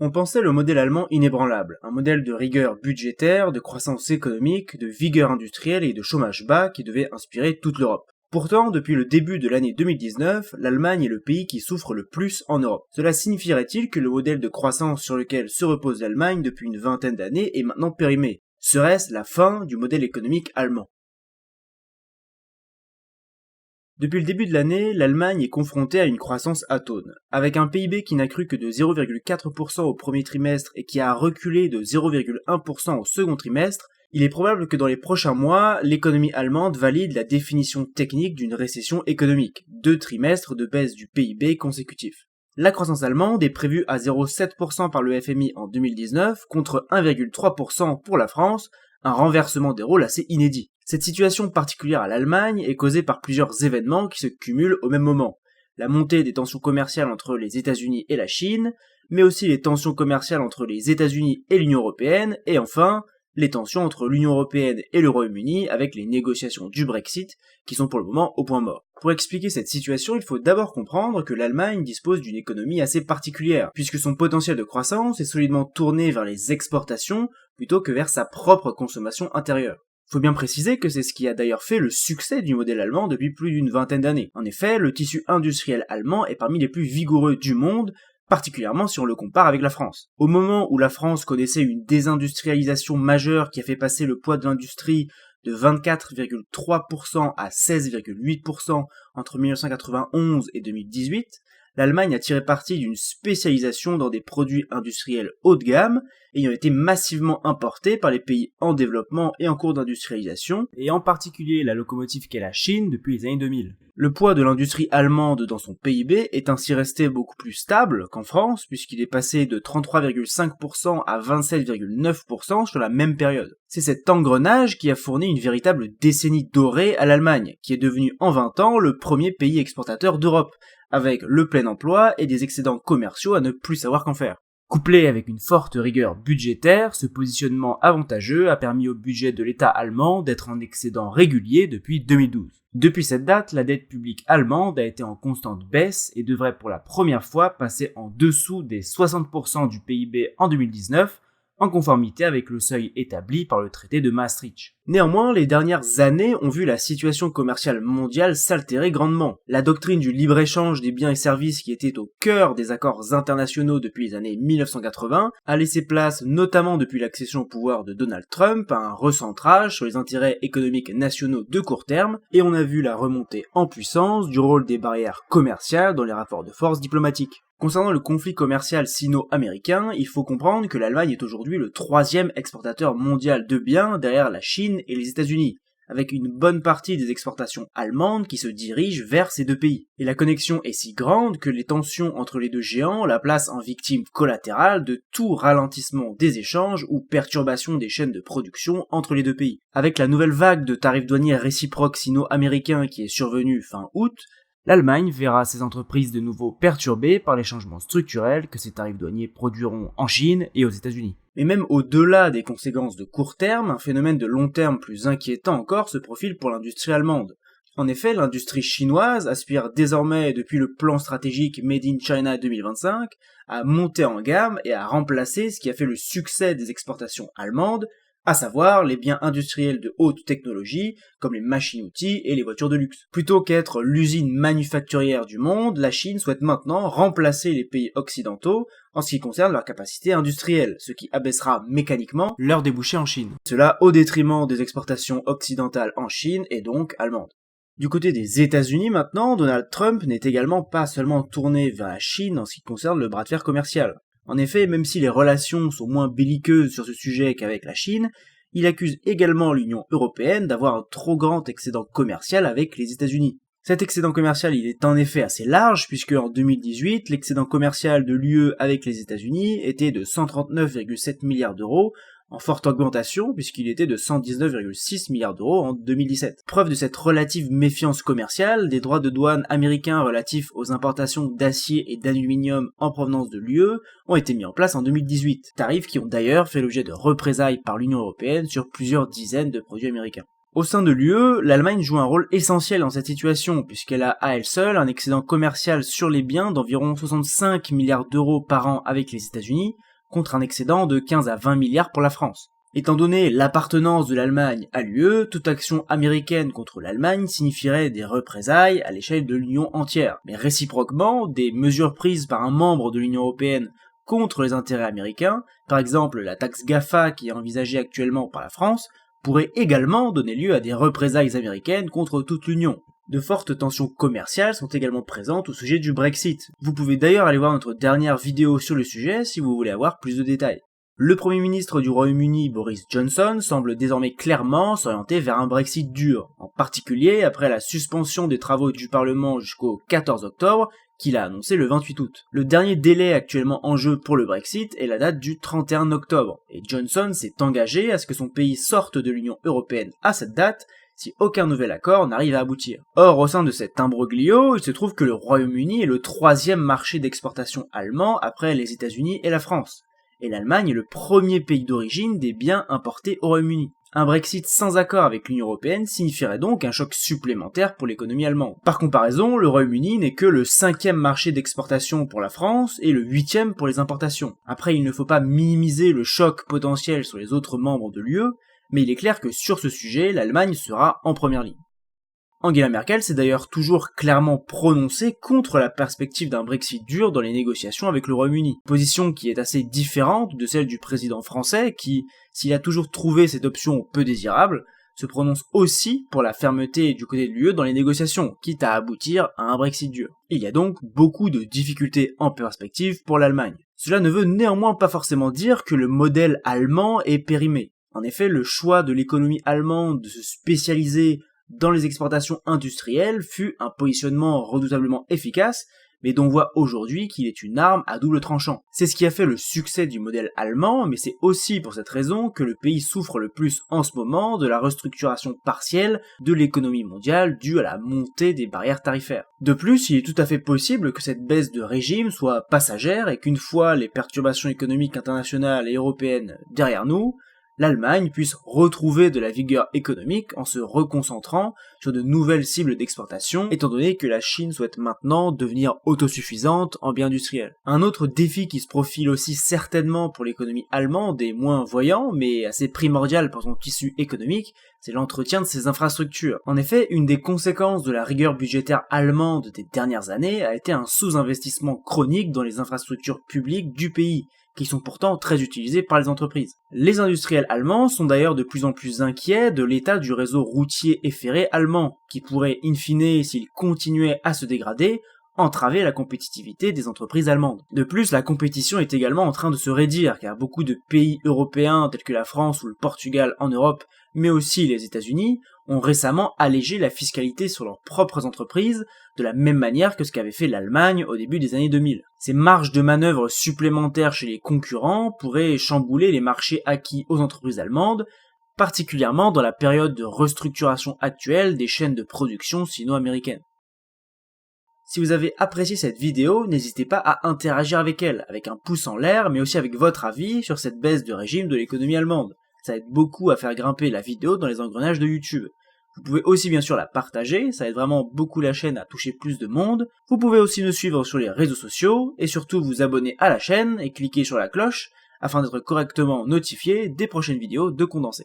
On pensait le modèle allemand inébranlable, un modèle de rigueur budgétaire, de croissance économique, de vigueur industrielle et de chômage bas qui devait inspirer toute l'Europe. Pourtant, depuis le début de l'année 2019, l'Allemagne est le pays qui souffre le plus en Europe. Cela signifierait-il que le modèle de croissance sur lequel se repose l'Allemagne depuis une vingtaine d'années est maintenant périmé? Serait-ce la fin du modèle économique allemand? Depuis le début de l'année, l'Allemagne est confrontée à une croissance atone. Avec un PIB qui n'a cru que de 0,4% au premier trimestre et qui a reculé de 0,1% au second trimestre, il est probable que dans les prochains mois, l'économie allemande valide la définition technique d'une récession économique, 2 trimestres de baisse du PIB consécutifs. La croissance allemande est prévue à 0,7% par le FMI en 2019 contre 1,3% pour la France, un renversement des rôles assez inédit. Cette situation particulière à l'Allemagne est causée par plusieurs événements qui se cumulent au même moment. La montée des tensions commerciales entre les États-Unis et la Chine, mais aussi les tensions commerciales entre les États-Unis et l'Union européenne, et enfin, les tensions entre l'Union européenne et le Royaume-Uni avec les négociations du Brexit, qui sont pour le moment au point mort. Pour expliquer cette situation, il faut d'abord comprendre que l'Allemagne dispose d'une économie assez particulière, puisque son potentiel de croissance est solidement tourné vers les exportations plutôt que vers sa propre consommation intérieure. Faut bien préciser que c'est ce qui a d'ailleurs fait le succès du modèle allemand depuis plus d'une vingtaine d'années. En effet, le tissu industriel allemand est parmi les plus vigoureux du monde, particulièrement si on le compare avec la France. Au moment où la France connaissait une désindustrialisation majeure qui a fait passer le poids de l'industrie de 24,3% à 16,8% entre 1991 et 2018, l'Allemagne a tiré parti d'une spécialisation dans des produits industriels haut de gamme, ayant été massivement importés par les pays en développement et en cours d'industrialisation, et en particulier la locomotive qu'est la Chine depuis les années 2000. Le poids de l'industrie allemande dans son PIB est ainsi resté beaucoup plus stable qu'en France, puisqu'il est passé de 33,5% à 27,9% sur la même période. C'est cet engrenage qui a fourni une véritable décennie dorée à l'Allemagne, qui est devenue en 20 ans le premier pays exportateur d'Europe, avec le plein emploi et des excédents commerciaux à ne plus savoir qu'en faire. Couplé avec une forte rigueur budgétaire, ce positionnement avantageux a permis au budget de l'État allemand d'être en excédent régulier depuis 2012. Depuis cette date, la dette publique allemande a été en constante baisse et devrait pour la première fois passer en dessous des 60% du PIB en 2019, en conformité avec le seuil établi par le traité de Maastricht. Néanmoins, les dernières années ont vu la situation commerciale mondiale s'altérer grandement. La doctrine du libre-échange des biens et services qui était au cœur des accords internationaux depuis les années 1980 a laissé place, notamment depuis l'accession au pouvoir de Donald Trump, à un recentrage sur les intérêts économiques nationaux de court terme, et on a vu la remontée en puissance du rôle des barrières commerciales dans les rapports de force diplomatiques. Concernant le conflit commercial sino-américain, il faut comprendre que l'Allemagne est aujourd'hui le 3e exportateur mondial de biens derrière la Chine et les États-Unis, avec une bonne partie des exportations allemandes qui se dirigent vers ces deux pays. Et la connexion est si grande que les tensions entre les deux géants la placent en victime collatérale de tout ralentissement des échanges ou perturbation des chaînes de production entre les deux pays. Avec la nouvelle vague de tarifs douaniers réciproques sino-américains qui est survenue fin août, l'Allemagne verra ses entreprises de nouveau perturbées par les changements structurels que ces tarifs douaniers produiront en Chine et aux États-Unis. Mais même au-delà des conséquences de court terme, un phénomène de long terme plus inquiétant encore se profile pour l'industrie allemande. En effet, l'industrie chinoise aspire désormais, depuis le plan stratégique Made in China 2025, à monter en gamme et à remplacer ce qui a fait le succès des exportations allemandes, à savoir les biens industriels de haute technologie, comme les machines-outils et les voitures de luxe. Plutôt qu'être l'usine manufacturière du monde, la Chine souhaite maintenant remplacer les pays occidentaux en ce qui concerne leur capacité industrielle, ce qui abaissera mécaniquement leurs débouchés en Chine. Cela au détriment des exportations occidentales en Chine et donc allemandes. Du côté des États-Unis maintenant, Donald Trump n'est également pas seulement tourné vers la Chine en ce qui concerne le bras de fer commercial. En effet, même si les relations sont moins belliqueuses sur ce sujet qu'avec la Chine, il accuse également l'Union européenne d'avoir un trop grand excédent commercial avec les États-Unis. Cet excédent commercial, il est en effet assez large, puisque en 2018, l'excédent commercial de l'UE avec les États-Unis était de 139,7 milliards d'euros, en forte augmentation puisqu'il était de 119,6 milliards d'euros en 2017. Preuve de cette relative méfiance commerciale, des droits de douane américains relatifs aux importations d'acier et d'aluminium en provenance de l'UE ont été mis en place en 2018, tarifs qui ont d'ailleurs fait l'objet de représailles par l'Union européenne sur plusieurs dizaines de produits américains. Au sein de l'UE, l'Allemagne joue un rôle essentiel dans cette situation, puisqu'elle a à elle seule un excédent commercial sur les biens d'environ 65 milliards d'euros par an avec les États-Unis, contre un excédent de 15 à 20 milliards pour la France. Étant donné l'appartenance de l'Allemagne à l'UE, toute action américaine contre l'Allemagne signifierait des représailles à l'échelle de l'Union entière. Mais réciproquement, des mesures prises par un membre de l'Union européenne contre les intérêts américains, par exemple la taxe GAFA qui est envisagée actuellement par la France, pourrait également donner lieu à des représailles américaines contre toute l'Union. De fortes tensions commerciales sont également présentes au sujet du Brexit. Vous pouvez d'ailleurs aller voir notre dernière vidéo sur le sujet si vous voulez avoir plus de détails. Le Premier ministre du Royaume-Uni, Boris Johnson, semble désormais clairement s'orienter vers un Brexit dur, en particulier après la suspension des travaux du Parlement jusqu'au 14 octobre, qu'il a annoncé le 28 août. Le dernier délai actuellement en jeu pour le Brexit est la date du 31 octobre, et Johnson s'est engagé à ce que son pays sorte de l'Union européenne à cette date, si aucun nouvel accord n'arrive à aboutir. Or, au sein de cet imbroglio, il se trouve que le Royaume-Uni est le troisième marché d'exportation allemand après les États-Unis et la France, et l'Allemagne est le premier pays d'origine des biens importés au Royaume-Uni. Un Brexit sans accord avec l'Union européenne signifierait donc un choc supplémentaire pour l'économie allemande. Par comparaison, le Royaume-Uni n'est que le 5e marché d'exportation pour la France et le 8e pour les importations. Après, il ne faut pas minimiser le choc potentiel sur les autres membres de l'UE, mais il est clair que sur ce sujet, l'Allemagne sera en première ligne. Angela Merkel s'est d'ailleurs toujours clairement prononcée contre la perspective d'un Brexit dur dans les négociations avec le Royaume-Uni, position qui est assez différente de celle du président français qui, s'il a toujours trouvé cette option peu désirable, se prononce aussi pour la fermeté du côté de l'UE dans les négociations, quitte à aboutir à un Brexit dur. Il y a donc beaucoup de difficultés en perspective pour l'Allemagne. Cela ne veut néanmoins pas forcément dire que le modèle allemand est périmé. En effet, le choix de l'économie allemande de se spécialiser dans les exportations industrielles fut un positionnement redoutablement efficace, mais dont on voit aujourd'hui qu'il est une arme à double tranchant. C'est ce qui a fait le succès du modèle allemand, mais c'est aussi pour cette raison que le pays souffre le plus en ce moment de la restructuration partielle de l'économie mondiale due à la montée des barrières tarifaires. De plus, il est tout à fait possible que cette baisse de régime soit passagère et qu'une fois les perturbations économiques internationales et européennes derrière nous, l'Allemagne puisse retrouver de la vigueur économique en se reconcentrant sur de nouvelles cibles d'exportation, étant donné que la Chine souhaite maintenant devenir autosuffisante en biens industriels. Un autre défi qui se profile aussi certainement pour l'économie allemande et moins voyant, mais assez primordial pour son tissu économique, c'est l'entretien de ses infrastructures. En effet, une des conséquences de la rigueur budgétaire allemande des dernières années a été un sous-investissement chronique dans les infrastructures publiques du pays, qui sont pourtant très utilisés par les entreprises. Les industriels allemands sont d'ailleurs de plus en plus inquiets de l'état du réseau routier et ferré allemand, qui pourrait, in fine, s'il continuait à se dégrader, entraver la compétitivité des entreprises allemandes. De plus, la compétition est également en train de se raidir, car beaucoup de pays européens tels que la France ou le Portugal en Europe, mais aussi les États-Unis, ont récemment allégé la fiscalité sur leurs propres entreprises, de la même manière que ce qu'avait fait l'Allemagne au début des années 2000. Ces marges de manœuvre supplémentaires chez les concurrents pourraient chambouler les marchés acquis aux entreprises allemandes, particulièrement dans la période de restructuration actuelle des chaînes de production sino-américaines. Si vous avez apprécié cette vidéo, n'hésitez pas à interagir avec elle, avec un pouce en l'air, mais aussi avec votre avis sur cette baisse de régime de l'économie allemande. Ça aide beaucoup à faire grimper la vidéo dans les engrenages de YouTube. Vous pouvez aussi bien sûr la partager, ça aide vraiment beaucoup la chaîne à toucher plus de monde. Vous pouvez aussi nous suivre sur les réseaux sociaux, et surtout vous abonner à la chaîne et cliquer sur la cloche, afin d'être correctement notifié des prochaines vidéos de Condensé.